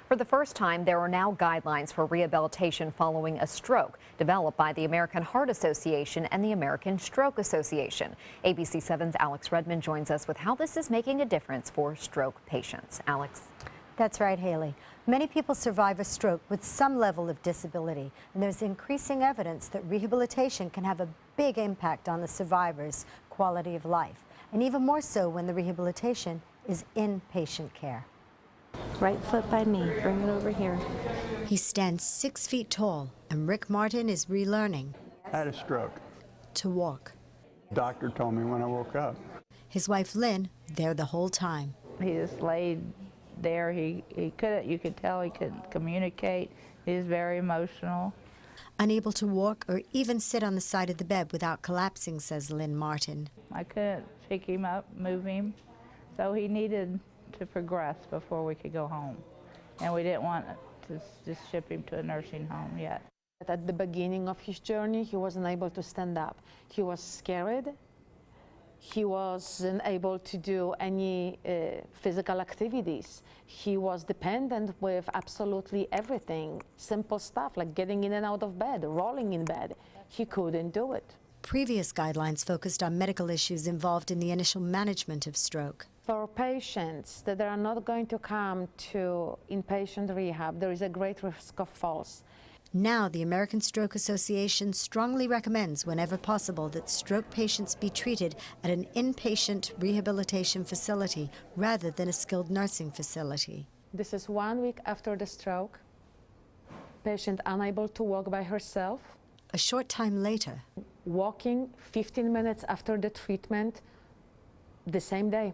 For the first time, there are now guidelines for rehabilitation following a stroke, developed by the American Heart Association and the American Stroke Association. ABC 7's Alex Redmond joins us with how this is making a difference for stroke patients. Alex. That's right, Haley. Many people survive a stroke with some level of disability, and there's increasing evidence that rehabilitation can have a big impact on the survivor's quality of life, and even more so when the rehabilitation is inpatient care. Right foot by me. Bring it over here. He stands 6 feet tall, and Rick Martin is relearning I had a stroke. to walk. The doctor told me when I woke up. His wife Lynn there the whole time. He just laid there. He couldn't, you could tell he couldn't communicate. He was very emotional. Unable to walk or even sit on the side of the bed without collapsing, says Lynn Martin. I couldn't pick him up, move him, so he needed to progress before we could go home. And we didn't want to just ship him to a nursing home yet. At the beginning of his journey, he wasn't able to stand up. He was scared. He wasn't able to do any physical activities. He was dependent with absolutely everything, simple stuff like getting in and out of bed, rolling in bed. He couldn't do it. Previous guidelines focused on medical issues involved in the initial management of stroke. For patients that are not going to come to inpatient rehab, there is a great risk of falls. Now, the American Stroke Association strongly recommends, whenever possible, that stroke patients be treated at an inpatient rehabilitation facility rather than a skilled nursing facility. This is 1 week after the stroke. Patient unable to walk by herself. A short time later, Walking 15 minutes after the treatment, the same day.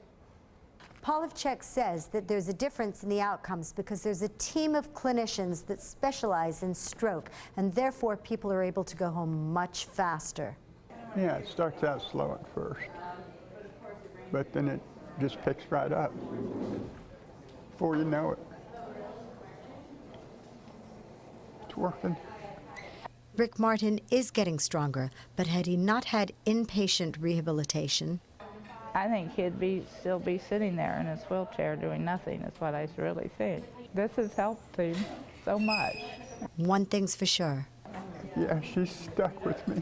Polivchek says that there's a difference in the outcomes because there's a team of clinicians that specialize in stroke, and therefore people are able to go home much faster. Yeah, it starts out slow at first, but then it just picks right up before you know it. It's working. Rick Martin is getting stronger, but had he not had inpatient rehabilitation, I think he'd still be sitting there in his wheelchair doing nothing, is what I really think. This has helped him so much. one thing's for sure. Yeah, she's stuck with me.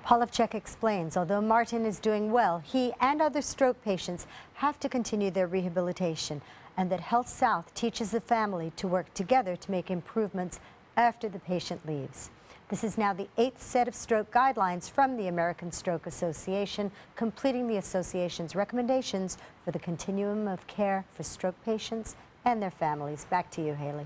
Polivchek explains, although Martin is doing well, he and other stroke patients have to continue their rehabilitation, and that Health South teaches the family to work together to make improvements after the patient leaves. This is now the 8th set of stroke guidelines from the American Stroke Association, completing the association's recommendations for the continuum of care for stroke patients and their families. Back to you, Haley.